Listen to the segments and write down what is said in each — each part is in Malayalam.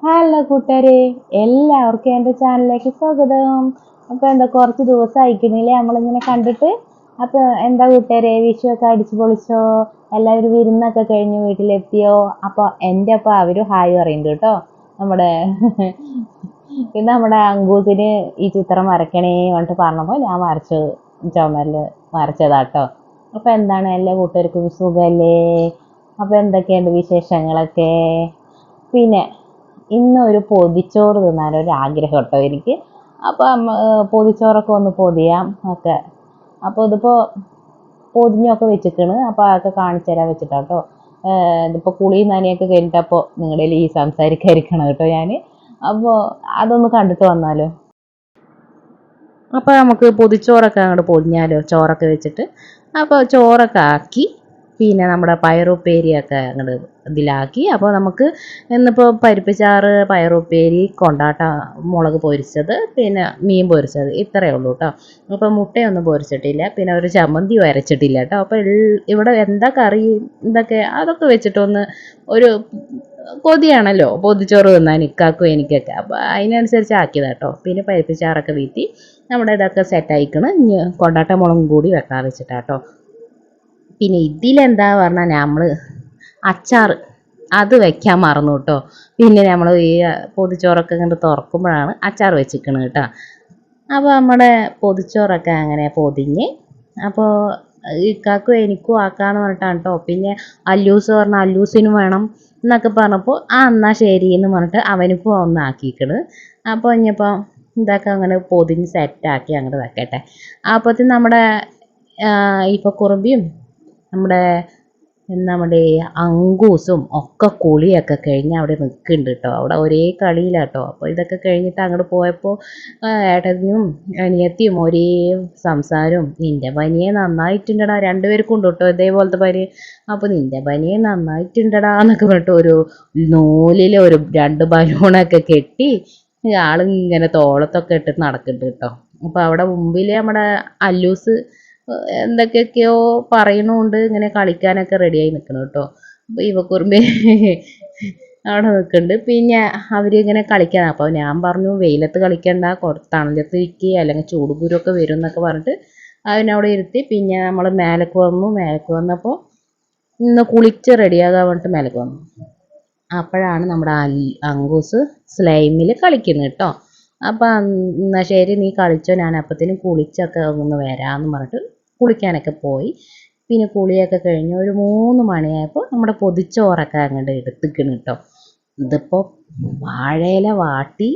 ഹലോ കൂട്ടുകാരെ, എല്ലാവർക്കും എൻ്റെ ചാനലിലേക്ക് സ്വാഗതം. അപ്പോൾ എന്താ കുറച്ച് ദിവസം അയക്കണില്ലേ നമ്മളിങ്ങനെ കണ്ടിട്ട്. അപ്പോൾ എന്താ കൂട്ടുകാരെ, വിഷുവൊക്കെ അടിച്ചു പൊളിച്ചോ? എല്ലാവരും വിരുന്നൊക്കെ കഴിഞ്ഞ് വീട്ടിലെത്തിയോ? അപ്പോൾ എൻ്റെ അപ്പോൾ അവരും ഹായ് പറയുന്നുണ്ട് കേട്ടോ. നമ്മുടെ പിന്നെ നമ്മുടെ അങ്കൂസിന് ഈ ചിത്രം വരയ്ക്കണേ പറഞ്ഞിട്ട് പറഞ്ഞപ്പോൾ ഞാൻ ചുമരിൽ വരച്ചതാട്ടോ. അപ്പോൾ എന്താണ് എല്ലാ കൂട്ടുകാർക്കും സുഖമല്ലേ? അപ്പോൾ എന്തൊക്കെയുണ്ട് വിശേഷങ്ങളൊക്കെ? പിന്നെ ഇന്നൊരു പൊതിച്ചോറ് തിന്നാനൊരു ആഗ്രഹം കേട്ടോ എനിക്ക്. അപ്പോൾ പൊതിച്ചോറൊക്കെ ഒന്ന് പൊതിയാം ഒക്കെ. അപ്പോൾ ഇതിപ്പോൾ പൊതിഞ്ഞൊക്കെ വെച്ചിട്ടാണ്. അപ്പോൾ അതൊക്കെ കാണിച്ചു തരാൻ വെച്ചിട്ടാട്ടോ. ഇതിപ്പോൾ കുളിയും നനയൊക്കെ കഴിഞ്ഞിട്ടപ്പോൾ നിങ്ങളുടെ ഈ സംസാരിക്കാതിരിക്കണം കേട്ടോ ഞാൻ. അപ്പോൾ അതൊന്ന് കണ്ടിട്ട് വന്നാലോ. അപ്പോൾ നമുക്ക് പൊതിച്ചോറൊക്കെ അങ്ങോട്ട് പൊതിഞ്ഞാലോ, ചോറൊക്കെ വെച്ചിട്ട്. അപ്പോൾ ചോറൊക്കെ ആക്കി പിന്നെ നമ്മുടെ പയറുപ്പേരിയൊക്കെ അങ്ങോട്ട് ഇതിലാക്കി. അപ്പോൾ നമുക്ക് ഇന്നിപ്പോൾ പരിപ്പ് ചാറ്, പയറുപ്പേരി, കൊണ്ടാട്ട മുളക് പൊരിച്ചത്, പിന്നെ മീൻ പൊരിച്ചത്, ഇത്രയേ ഉള്ളൂ കേട്ടോ. അപ്പോൾ മുട്ടയൊന്നും പൊരിച്ചിട്ടില്ല, പിന്നെ ഒരു ചമ്മന്തി അരച്ചിട്ടില്ല കേട്ടോ. അപ്പോൾ ഇവിടെ എന്താ കറി ഇതൊക്കെ അതൊക്കെ വെച്ചിട്ടൊന്ന് ഒരു കൊതിയാണല്ലോ പൊതിച്ചോറ് തിന്നാൻ ഇക്കാക്കും എനിക്കൊക്കെ. അപ്പോൾ അതിനനുസരിച്ച് ആക്കിയതാണ് കേട്ടോ. പിന്നെ പരിപ്പ് ചാറൊക്കെ വീട്ടി നമ്മുടെ ഇതൊക്കെ സെറ്റായിക്കണം. ഇനി കൊണ്ടാട്ട മുളകും കൂടി വെക്കാൻ വെച്ചിട്ടാട്ടോ. പിന്നെ ഇതിലെന്താ പറഞ്ഞാൽ നമ്മൾ അച്ചാർ അത് വെക്കാൻ മറന്നു കേട്ടോ. പിന്നെ നമ്മൾ ഈ പൊതിച്ചോറൊക്കെ ഇങ്ങോട്ട് തുറക്കുമ്പോഴാണ് അച്ചാർ വെച്ചിരിക്കണത് കേട്ടോ. അപ്പോൾ നമ്മുടെ പൊതിച്ചോറൊക്കെ അങ്ങനെ പൊതിഞ്ഞ് അപ്പോൾ ഇക്കാക്കും എനിക്കും ആക്കാന്ന് പറഞ്ഞിട്ടാണ് കേട്ടോ. പിന്നെ അല്ലൂസ് പറഞ്ഞാൽ അല്ലൂസിനും വേണം എന്നൊക്കെ പറഞ്ഞപ്പോൾ എന്നാൽ ശരി എന്ന് പറഞ്ഞിട്ട് അവനിക്കും ഒന്ന് ആക്കിക്കണ്. അപ്പോൾ ഇനിയിപ്പോൾ ഇതൊക്കെ അങ്ങനെ പൊതിഞ്ഞ് സെറ്റാക്കി അങ്ങോട്ട് വെക്കട്ടെ. അപ്പോഴത്തേന് നമ്മുടെ ഇപ്പോൾ കുറുമ്പിയും നമ്മുടെ അങ്കൂസും ഒക്കെ കുളിയൊക്കെ കഴിഞ്ഞ് അവിടെ നിൽക്കുന്നുണ്ട് കേട്ടോ. അവിടെ ഒരേ കളിയിലാട്ടോ. അപ്പോൾ ഇതൊക്കെ കഴിഞ്ഞിട്ട് അങ്ങോട്ട് പോയപ്പോൾ ഏട്ടനും അനിയത്തിയും ഒരേ സംസാരവും. നിൻ്റെ പനിയെ നന്നായിട്ടുണ്ടടാ, രണ്ടുപേർക്കും ഉണ്ട് കേട്ടോ ഇതേപോലത്തെ പനി. അപ്പോൾ നിൻ്റെ പനിയെ നന്നായിട്ടുണ്ടടാ എന്നൊക്കെ പറഞ്ഞിട്ട് ഒരു നൂലിൽ ഒരു 2 ബലൂണൊക്കെ കെട്ടി ആളിങ്ങനെ തോളത്തൊക്കെ ഇട്ടിട്ട് നടക്കുന്നുണ്ട് കേട്ടോ. അപ്പോൾ അവിടെ മുമ്പിൽ നമ്മുടെ അല്ലൂസ് എന്തൊക്കെയൊക്കെയോ പറയണുണ്ട്. ഇങ്ങനെ കളിക്കാനൊക്കെ റെഡിയായി നിൽക്കണം കേട്ടോ. അപ്പോൾ ഇവക്കുറുമ്പ് അവിടെ നിൽക്കുന്നുണ്ട്. പിന്നെ അവരിങ്ങനെ കളിക്കാൻ. അപ്പോൾ ഞാൻ പറഞ്ഞു വെയിലത്ത് കളിക്കണ്ട, കുറച്ച് തണലത്ത് ഇരിക്കുക, അല്ലെങ്കിൽ ചൂടുകുരുവൊക്കെ വരും എന്നൊക്കെ പറഞ്ഞിട്ട് അവനവിടെ ഇരുത്തി. പിന്നെ നമ്മൾ മേലേക്ക് വന്നപ്പോൾ ഇന്ന് കുളിച്ച് റെഡിയാകാൻ പറഞ്ഞിട്ട് മേലേക്ക് വന്നു. അപ്പോഴാണ് നമ്മുടെ അങ്കൂസ് സ്ലൈമിൽ കളിക്കുന്നത് കേട്ടോ. അപ്പം എന്നാൽ ശരി നീ കളിച്ചോ, ഞാൻ അപ്പത്തേനും കുളിച്ചൊക്കെ ഒന്ന് വരാമെന്ന് പറഞ്ഞിട്ട് കുളിക്കാനൊക്കെ പോയി. പിന്നെ കുളിയൊക്കെ കഴിഞ്ഞ് ഒരു 3 മണിയായപ്പോൾ നമ്മുടെ പൊതിച്ചോറൊക്കെ അങ്ങോട്ട് എടുത്തിക്കണം കേട്ടോ. ഇതിപ്പോൾ വാഴയില വാട്ടി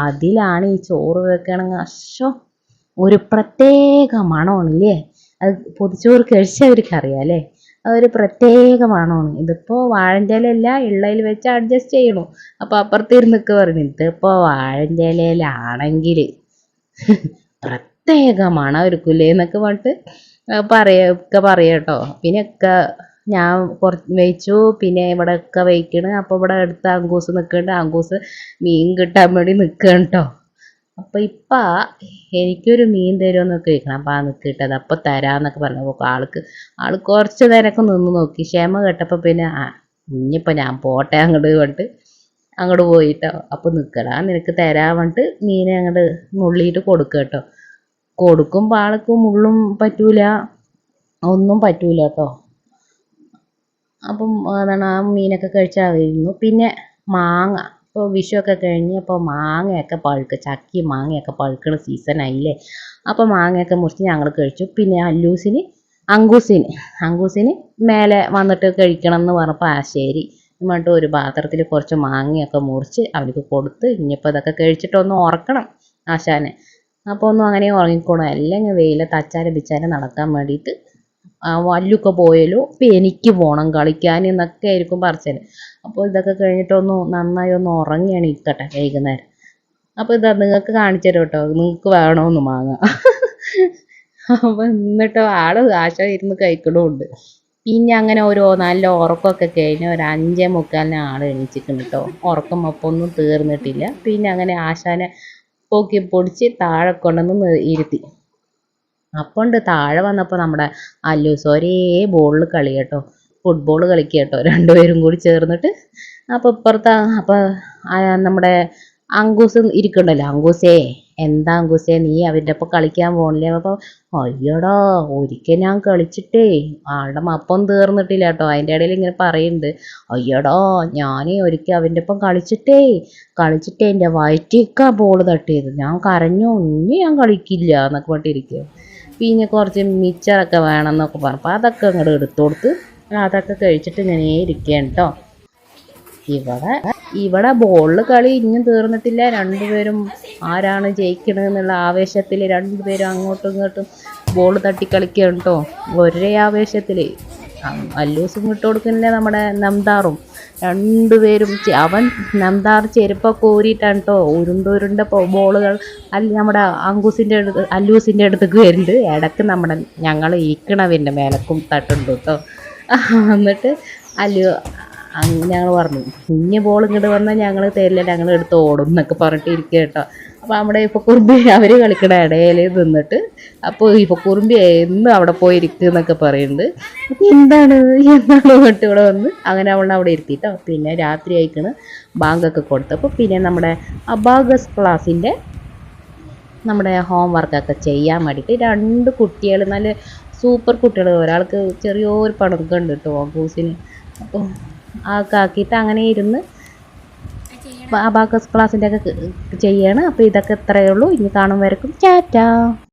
അതിലാണ് ഈ ചോറ് വെക്കണമെങ്കിൽ അശ്ശോ ഒരു പ്രത്യേക മണമാണില്ലേ. അത് പൊതിച്ചോറ് കഴിച്ചവർക്ക് അറിയാം അല്ലേ. അതൊരു പ്രത്യേക മണമാണ്. ഇതിപ്പോൾ വാഴൻ്റെ ഇലയല്ല, ഉള്ളതിൽ വെച്ച് അഡ്ജസ്റ്റ് ചെയ്യണു. അപ്പോൾ അപ്പുറത്തിരുന്നൊക്കെ പറഞ്ഞു ഇതിപ്പോൾ വാഴൻ്റെ ഇലയിലാണെങ്കിൽ പ്രത്യേക മണമായിരിക്കില്ലേ എന്നൊക്കെ പറഞ്ഞിട്ട് പറയാം കേട്ടോ. പിന്നെ ഒക്കെ ഞാൻ കുറച്ച് വെച്ചു. പിന്നെ ഇവിടെ ഒക്കെ വയ്ക്കണ്. അപ്പോൾ ഇവിടെ അടുത്ത് അങ്കൂസ് നിൽക്കുന്നുണ്ട്. അങ്കൂസ് മീൻ കിട്ടാൻ വേണ്ടി നിൽക്കുകയാണ് കേട്ടോ. അപ്പോൾ ഇപ്പം എനിക്കൊരു മീൻ തരുമെന്നൊക്കെ ചോദിക്കണം. അപ്പോൾ നിൽക്കിട്ടത് അപ്പോൾ തരാമെന്നൊക്കെ പറഞ്ഞപ്പോൾ ആൾ കുറച്ച് നേരമൊക്കെ നിന്ന് നോക്കി. ക്ഷമ കേട്ടപ്പോൾ പിന്നെ ഇനിയിപ്പോൾ ഞാൻ പോട്ടെ അങ്ങോട്ട് പറഞ്ഞിട്ട് അങ്ങോട്ട് പോയിട്ടോ. അപ്പോൾ നിൽക്കടാ നിനക്ക് തരാൻ പറഞ്ഞിട്ട് മീനെ അങ്ങോട്ട് നുള്ളിയിട്ട് കൊടുക്കുക കേട്ടോ. കൊടുക്കുമ്പോൾ ആൾക്ക് മുള്ളും പറ്റൂല, ഒന്നും പറ്റൂല കേട്ടോ. അപ്പം അതാണ് ആ മീനൊക്കെ കഴിച്ചായിരുന്നു. പിന്നെ മാങ്ങ ഇപ്പോൾ വിഷുവൊക്കെ കഴിഞ്ഞ് അപ്പോൾ മാങ്ങയൊക്കെ ചക്കയും മാങ്ങയൊക്കെ പഴുക്കണ സീസണായില്ലേ. അപ്പോൾ മാങ്ങയൊക്കെ മുറിച്ച് ഞങ്ങൾ കഴിച്ചു. പിന്നെ അങ്കൂസിന് മേലെ വന്നിട്ട് കഴിക്കണം എന്ന് പറഞ്ഞപ്പോൾ ശരി എന്നിട്ട് ഒരു പാത്രത്തിൽ കുറച്ച് മാങ്ങയൊക്കെ മുറിച്ച് അവർക്ക് കൊടുത്ത് ഇനിയിപ്പോൾ ഇതൊക്കെ കഴിച്ചിട്ടൊന്ന് ഉറക്കണം ആശാനെ. അപ്പോൾ ഒന്നും അങ്ങനെ ഉറങ്ങിക്കോണം. അല്ലെങ്കിൽ വെയിലത്ത് അച്ചാരം പിച്ചാരം നടക്കാൻ വേണ്ടിയിട്ട് വല്ലൊക്കെ പോയാലോ. ഇപ്പം എനിക്ക് പോകണം കളിക്കാൻ എന്നൊക്കെ ആയിരിക്കും പറച്ചത്. അപ്പോൾ ഇതൊക്കെ കഴിഞ്ഞിട്ടൊന്ന് നന്നായി ഒന്ന് ഉറങ്ങി എണീക്കട്ടെ വൈകുന്നേരം. അപ്പോൾ ഇതാ നിങ്ങൾക്ക് കാണിച്ചു തരാം കേട്ടോ. നിങ്ങൾക്ക് വേണമെന്ന് മാങ്ങ. അപ്പോൾ എന്നിട്ടോ ആശ ഇരുന്ന് കഴിക്കണമുണ്ട്. പിന്നെ അങ്ങനെ ഒരു നല്ല ഉറക്കമൊക്കെ കഴിഞ്ഞ് ഒരു 5:45 എണീച്ചിട്ടുണ്ട് കേട്ടോ. ഉറക്കം അപ്പോൾ ഒന്നും തീർന്നിട്ടില്ല. പിന്നെ അങ്ങനെ ആശാനെ പൊക്കി പൊടിച്ച് താഴെ കൊണ്ടുവന്ന് ഇരുത്തി. അപ്പോണ്ട് താഴെ വന്നപ്പോൾ നമ്മുടെ അല്ലൂസ് ഒരേ ബോളിൽ കളി കേട്ടോ. ഫുട്ബോൾ കളിക്കുക കേട്ടോ. രണ്ടുപേരും കൂടി ചേർന്നിട്ട് അപ്പോൾ ഇപ്പുറത്തെ അപ്പോൾ നമ്മുടെ അങ്കൂസ് ഇരിക്കണ്ടല്ലോ, അങ്കൂസേ എന്താ അങ്കൂസേ നീ അവൻ്റെ ഒപ്പം കളിക്കാൻ പോകണില്ലേ? അപ്പോൾ അയ്യടാ ഒരിക്കൽ ഞാൻ കളിച്ചിട്ടേ ആളുടെ മപ്പം തീർന്നിട്ടില്ല കേട്ടോ. അതിൻ്റെ ഇടയിൽ ഇങ്ങനെ പറയുന്നുണ്ട്, അയ്യടാ ഞാൻ ഒരിക്കൽ അവൻ്റെ ഒപ്പം കളിച്ചിട്ടേ എൻ്റെ വയറ്റിക്കാ ബോൾ തട്ടിയത്, ഞാൻ കരഞ്ഞു, ഇനി ഞാൻ കളിക്കില്ല എന്നൊക്കെ പറഞ്ഞിട്ടിരിക്കുക. പിന്നെ കുറച്ച് മിച്ചറൊക്കെ വേണമെന്നൊക്കെ പറഞ്ഞപ്പോൾ അതൊക്കെ അങ്ങോട്ട് എടുത്തു കൊടുത്ത് അതൊക്കെ കഴിച്ചിട്ട് ഇങ്ങനെ ഇരിക്കുകയാണ് കേട്ടോ. ഇവിടെ ബോളിൽ കളി ഇനിയും തീർന്നിട്ടില്ല. രണ്ടുപേരും ആരാണ് ജയിക്കണമെന്നുള്ള ആവേശത്തിൽ രണ്ടുപേരും അങ്ങോട്ടും ഇങ്ങോട്ടും ബോൾ തട്ടി കളിക്കുകയാണ് കേട്ടോ. ഒരേ ആവേശത്തിൽ അല്ലൂസും വിട്ടു കൊടുക്കുന്നില്ല നമ്മുടെ നംദാറും. രണ്ടുപേരും അവൻ നംദാർ ചെരുപ്പൊക്കെ ഊരിയിട്ടാണ് കേട്ടോ ഉരുണ്ട ബോളുകൾ നമ്മുടെ അല്ലൂസിൻ്റെ അടുത്തേക്ക് വരുന്നുണ്ട്. ഇടയ്ക്ക് ഞങ്ങൾ ഇരിക്കണവൻ്റെ മേലക്കും തട്ടുണ്ട് കേട്ടോ. എന്നിട്ട് ഞങ്ങൾ പറഞ്ഞു ഇനി ബോൾ ഇങ്ങോട്ട് വന്നാൽ ഞങ്ങൾ തരില്ല, ഞങ്ങൾ എടുത്ത് ഓടും എന്നൊക്കെ പറഞ്ഞിട്ട് ഇരിക്കുക കേട്ടോ. അപ്പോൾ നമ്മുടെ ഇപ്പോൾ കുറുമ്പി അവർ കളിക്കണ ഇടയിൽ നിന്നിട്ട് അപ്പോൾ ഇപ്പോൾ കുറുമ്പി എന്നും അവിടെ പോയി ഇരിക്കുക എന്നൊക്കെ പറയുന്നുണ്ട്. എന്താണ് പറഞ്ഞിട്ട് ഇവിടെ വന്ന് അങ്ങനെ അവളെ അവിടെ ഇരുത്തിട്ടോ. പിന്നെ രാത്രി ആയിക്കണ് ബാങ്കൊക്കെ കൊടുത്തപ്പോൾ പിന്നെ നമ്മുടെ അബാഗസ് ക്ലാസ്സിൻ്റെ നമ്മുടെ ഹോം വർക്കൊക്കെ ചെയ്യാൻ വേണ്ടിയിട്ട് 2 കുട്ടികൾ, നല്ല സൂപ്പർ കുട്ടികൾ. ഒരാൾക്ക് ചെറിയൊരു പണമൊക്കെ ഉണ്ട് കേട്ടോ അബൂസിന്. അപ്പോൾ ആക്കിയിട്ട് അങ്ങനെ ഇരുന്ന് അബാക്കസ് ക്ലാസ്സിൻ്റെ ഒക്കെ ചെയ്യാണ്. അപ്പോൾ ഇതൊക്കെ ഇത്രയേ ഉള്ളൂ. ഇനി കാണും വരക്കും ടാറ്റാ.